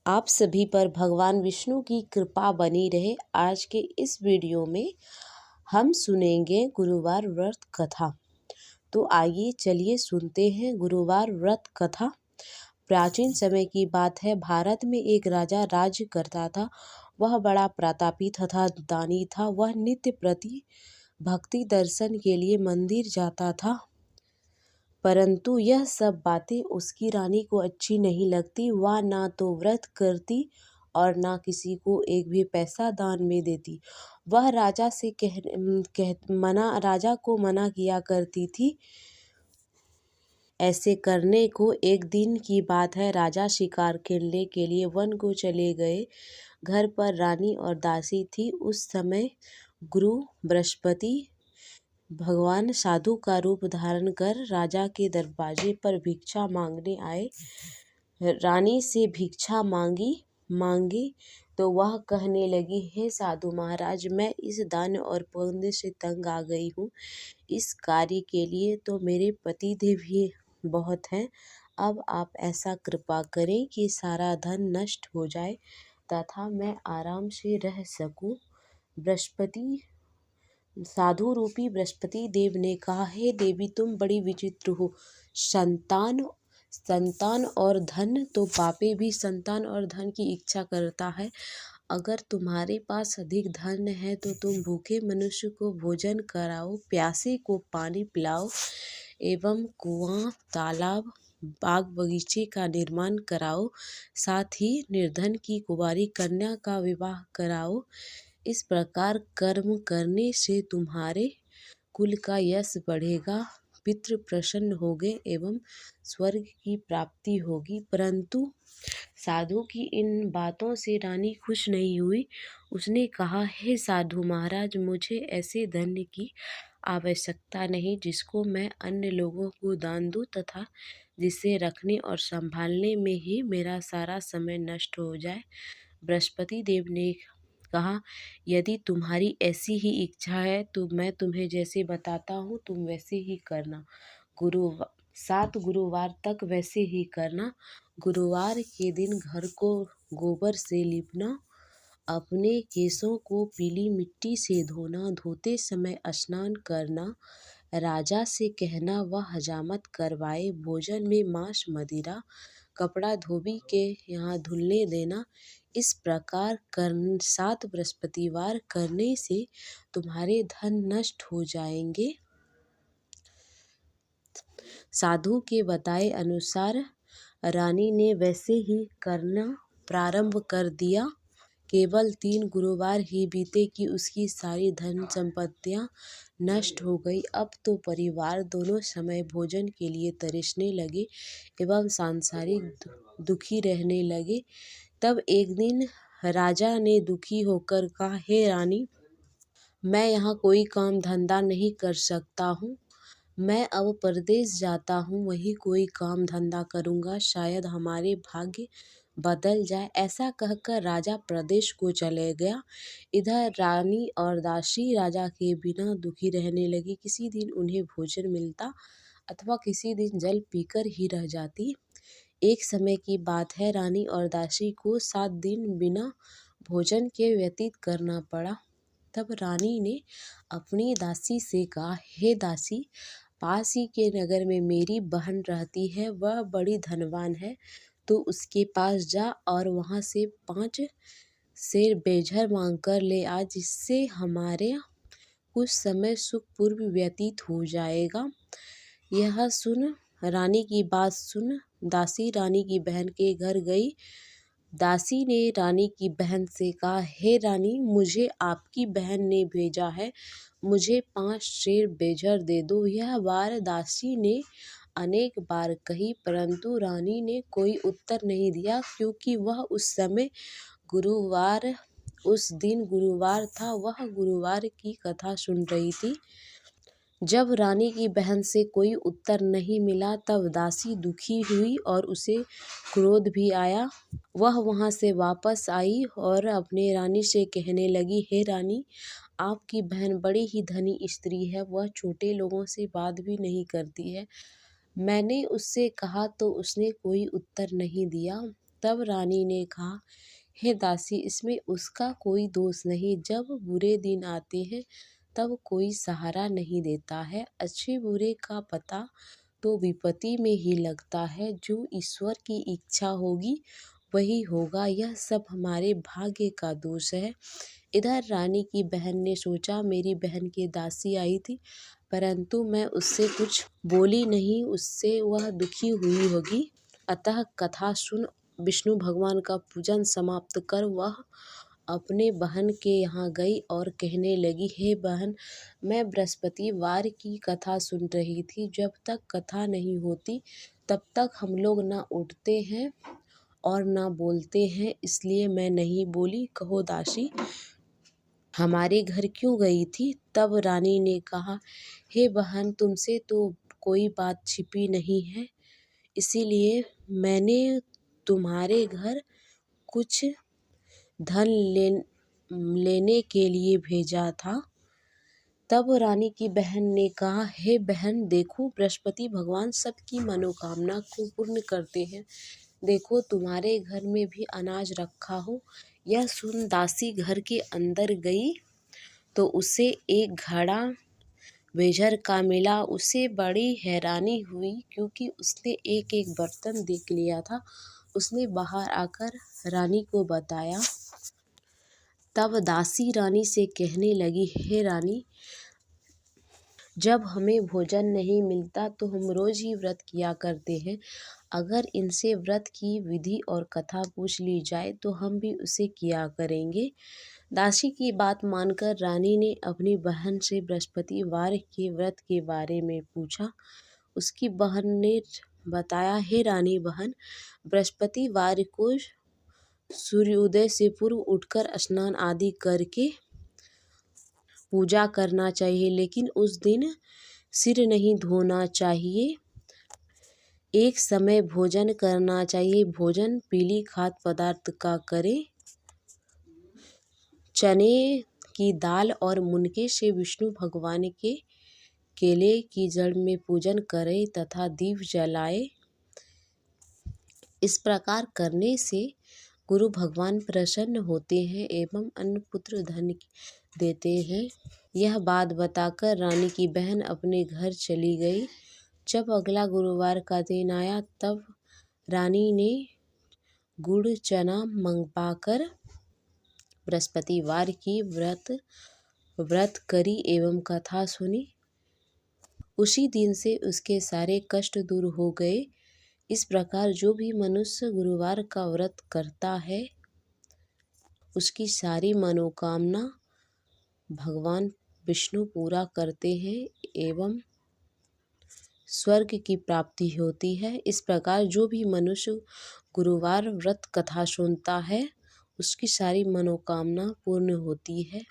आप सभी पर भगवान विष्णु की कृपा बनी रहे। आज के इस वीडियो में हम सुनेंगे गुरुवार व्रत कथा। तो आइए चलिए सुनते हैं गुरुवार व्रत कथा। प्राचीन समय की बात है। भारत में एक राजा राज्य करता था। वह बड़ा प्रतापी तथा दानी था। वह नित्य प्रति भक्ति दर्शन के लिए मंदिर जाता था, परंतु यह सब बातें उसकी रानी को अच्छी नहीं लगती। वह ना तो व्रत करती और ना किसी को एक भी पैसा दान में देती। वह राजा से राजा को मना किया करती थी ऐसे करने को। एक दिन की बात है, राजा शिकार खेलने के लिए वन को चले गए। घर पर रानी और दासी थी। उस समय गुरु बृहस्पति भगवान साधु का रूप धारण कर राजा के दरवाजे पर भिक्षा मांगने आए। रानी से भिक्षा मांगी तो वह कहने लगी, हे साधु महाराज, मैं इस दान और पुण्य से तंग आ गई हूँ। इस कार्य के लिए तो मेरे पतिदेव भी बहुत हैं। अब आप ऐसा कृपा करें कि सारा धन नष्ट हो जाए तथा मैं आराम से रह सकूं। साधु रूपी बृहस्पति देव ने कहा, हे देवी, तुम बड़ी विचित्र हो। संतान और धन तो पापे भी संतान और धन की इच्छा करता है। अगर तुम्हारे पास अधिक धन है तो तुम भूखे मनुष्य को भोजन कराओ, प्यासे को पानी पिलाओ एवं कुआं, तालाब, बाग बगीचे का निर्माण कराओ। साथ ही निर्धन की कुंवारी कन्या का विवाह कराओ। इस प्रकार कर्म करने से तुम्हारे कुल का यश बढ़ेगा, पितृ प्रसन्न होंगे एवं स्वर्ग की प्राप्ति होगी। परंतु साधु की इन बातों से रानी खुश नहीं हुई। उसने कहा, हे साधु महाराज, मुझे ऐसे धन की आवश्यकता नहीं जिसको मैं अन्य लोगों को दान दूं तथा जिसे रखने और संभालने में ही मेरा सारा समय नष्ट हो जाए। बृहस्पति देव ने कहा, यदि तुम्हारी ऐसी ही इच्छा है तो मैं तुम्हें जैसे बताता हूँ तुम वैसे ही करना। 7 गुरुवार तक वैसे ही करना। गुरुवार के दिन घर को गोबर से लीपना, अपने केशों को पीली मिट्टी से धोना, धोते समय स्नान करना, राजा से कहना वह हजामत करवाए, भोजन में मांस मदिरा, कपड़ा धोबी के यहाँ धुलने देना। इस प्रकार 7 बृहस्पतिवार करने से तुम्हारे धन नष्ट हो जाएंगे। साधु के बताए अनुसार रानी ने वैसे ही करना प्रारंभ कर दिया। केवल 3 गुरुवार ही बीते कि उसकी सारी धन संपत्तियां नष्ट हो गई। अब तो परिवार दोनों समय भोजन के लिए तरसने लगे एवं सांसारिक दुखी रहने लगे। तब एक दिन राजा ने दुखी होकर कहा, हे रानी, मैं यहाँ कोई काम धंधा नहीं कर सकता हूँ। मैं अब परदेश जाता हूँ, वहीं कोई काम धंधा करूँगा, शायद हमारे भाग्य बदल जाए। ऐसा कहकर राजा प्रदेश को चले गया। इधर रानी और दासी राजा के बिना दुखी रहने लगी। किसी दिन उन्हें भोजन मिलता अथवा किसी दिन जल पीकर ही रह जाती। एक समय की बात है, रानी और दासी को 7 दिन बिना भोजन के व्यतीत करना पड़ा। तब रानी ने अपनी दासी से कहा, हे दासी, पास ही के नगर में मेरी बहन रहती है। वह बड़ी धनवान है। तो उसके पास जा और वहाँ से 5 सेर बेझर मांग कर ले आ, जिससे हमारे कुछ समय सुखपूर्व व्यतीत हो जाएगा। यह सुन रानी की बात सुन दासी रानी की बहन के घर गई। दासी ने रानी की बहन से कहा, हे रानी, मुझे आपकी बहन ने भेजा है, मुझे 5 सेर बेझर दे दो। यह बात दासी ने अनेक बार कही, परंतु रानी ने कोई उत्तर नहीं दिया, क्योंकि वह उस दिन गुरुवार था। वह गुरुवार की कथा सुन रही थी। जब रानी की बहन से कोई उत्तर नहीं मिला तब दासी दुखी हुई और उसे क्रोध भी आया। वह वहाँ से वापस आई और अपने रानी से कहने लगी, हे रानी, आपकी बहन बड़ी ही धनी स्त्री है। वह छोटे लोगों से बात भी नहीं करती है। मैंने उससे कहा तो उसने कोई उत्तर नहीं दिया। तब रानी ने कहा, हे दासी, इसमें उसका कोई दोष नहीं। जब बुरे दिन आते हैं तब कोई सहारा नहीं देता है। अच्छे बुरे का पता तो विपत्ति में ही लगता है। जो ईश्वर की इच्छा होगी वही होगा। यह सब हमारे भाग्य का दोष है। इधर रानी की बहन ने सोचा, मेरी बहन की दासी आई थी, परंतु मैं उससे कुछ बोली नहीं, उससे वह दुखी हुई होगी। अतः कथा सुन विष्णु भगवान का पूजन समाप्त कर वह अपने बहन के यहाँ गई और कहने लगी, हे बहन, मैं बृहस्पतिवार की कथा सुन रही थी। जब तक कथा नहीं होती तब तक हम लोग ना उठते हैं और ना बोलते हैं, इसलिए मैं नहीं बोली। कहो दासी, हमारे घर क्यों गई थी? तब रानी ने कहा, हे बहन, तुमसे तो कोई बात छिपी नहीं है, इसीलिए मैंने तुम्हारे घर कुछ धन लेने के लिए भेजा था। तब रानी की बहन ने कहा, हे बहन, देखो, बृहस्पति भगवान सबकी मनोकामना को पूर्ण करते हैं। देखो, तुम्हारे घर में भी अनाज रखा हो। यह सुन दासी घर के अंदर गई तो उसे एक घड़ा बेझर का मिला। उसे बड़ी हैरानी हुई क्योंकि उसने एक एक बर्तन देख लिया था। उसने बाहर आकर रानी को बताया। तब दासी रानी से कहने लगी, हे रानी, जब हमें भोजन नहीं मिलता तो हम रोज ही व्रत किया करते हैं। अगर इनसे व्रत की विधि और कथा पूछ ली जाए तो हम भी उसे किया करेंगे। दासी की बात मानकर रानी ने अपनी बहन से बृहस्पतिवार के व्रत के बारे में पूछा। उसकी बहन ने बताया, हे रानी बहन, बृहस्पतिवार को सूर्योदय से पूर्व उठकर स्नान आदि करके पूजा करना चाहिए, लेकिन उस दिन सिर नहीं धोना चाहिए। एक समय भोजन करना चाहिए। भोजन पीली खाद्य पदार्थ का करें। चने की दाल और मुनके से विष्णु भगवान के केले की जड़ में पूजन करें तथा दीप जलाएं। इस प्रकार करने से गुरु भगवान प्रसन्न होते हैं एवं अन्न पुत्र धन देते हैं। यह बात बताकर रानी की बहन अपने घर चली गई। जब अगला गुरुवार का दिन आया तब रानी ने गुड़ चना मंगवाकर बृहस्पतिवार की व्रत करी एवं कथा सुनी। उसी दिन से उसके सारे कष्ट दूर हो गए। इस प्रकार जो भी मनुष्य गुरुवार का व्रत करता है उसकी सारी मनोकामना भगवान विष्णु पूरा करते हैं एवं स्वर्ग की प्राप्ति होती है। इस प्रकार जो भी मनुष्य गुरुवार व्रत कथा सुनता है उसकी सारी मनोकामना पूर्ण होती है।